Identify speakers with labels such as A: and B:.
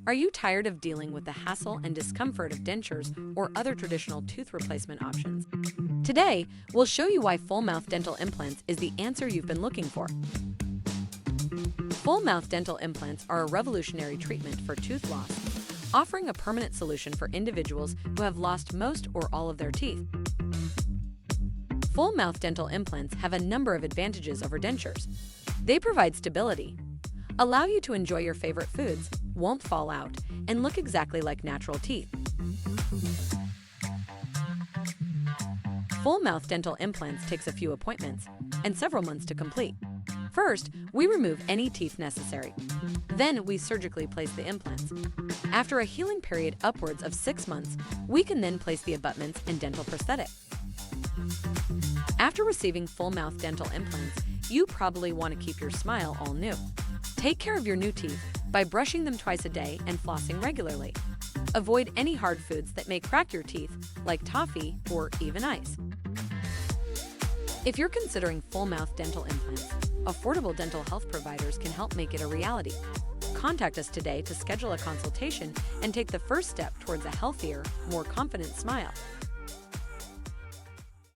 A: Are you tired of dealing with the hassle and discomfort of dentures or other traditional tooth replacement options? Today, we'll show you why full-mouth dental implants is the answer you've been looking for. Full-mouth dental implants are a revolutionary treatment for tooth loss, offering a permanent solution for individuals who have lost most or all of their teeth. Full-mouth dental implants have a number of advantages over dentures. They provide stability, allow you to enjoy your favorite foods, won't fall out, and look exactly like natural teeth. Full-mouth dental implants takes a few appointments and several months to complete. First, we remove any teeth necessary. Then we surgically place the implants. After a healing period upwards of 6 months, we can then place the abutments and dental prosthetic. After receiving full-mouth dental implants, you probably want to keep your smile all new. Take care of your new teeth by brushing them twice a day and flossing regularly. Avoid any hard foods that may crack your teeth, like toffee or even ice. If you're considering full-mouth dental implants, affordable dental health providers can help make it a reality. Contact us today to schedule a consultation and take the first step towards a healthier, more confident smile.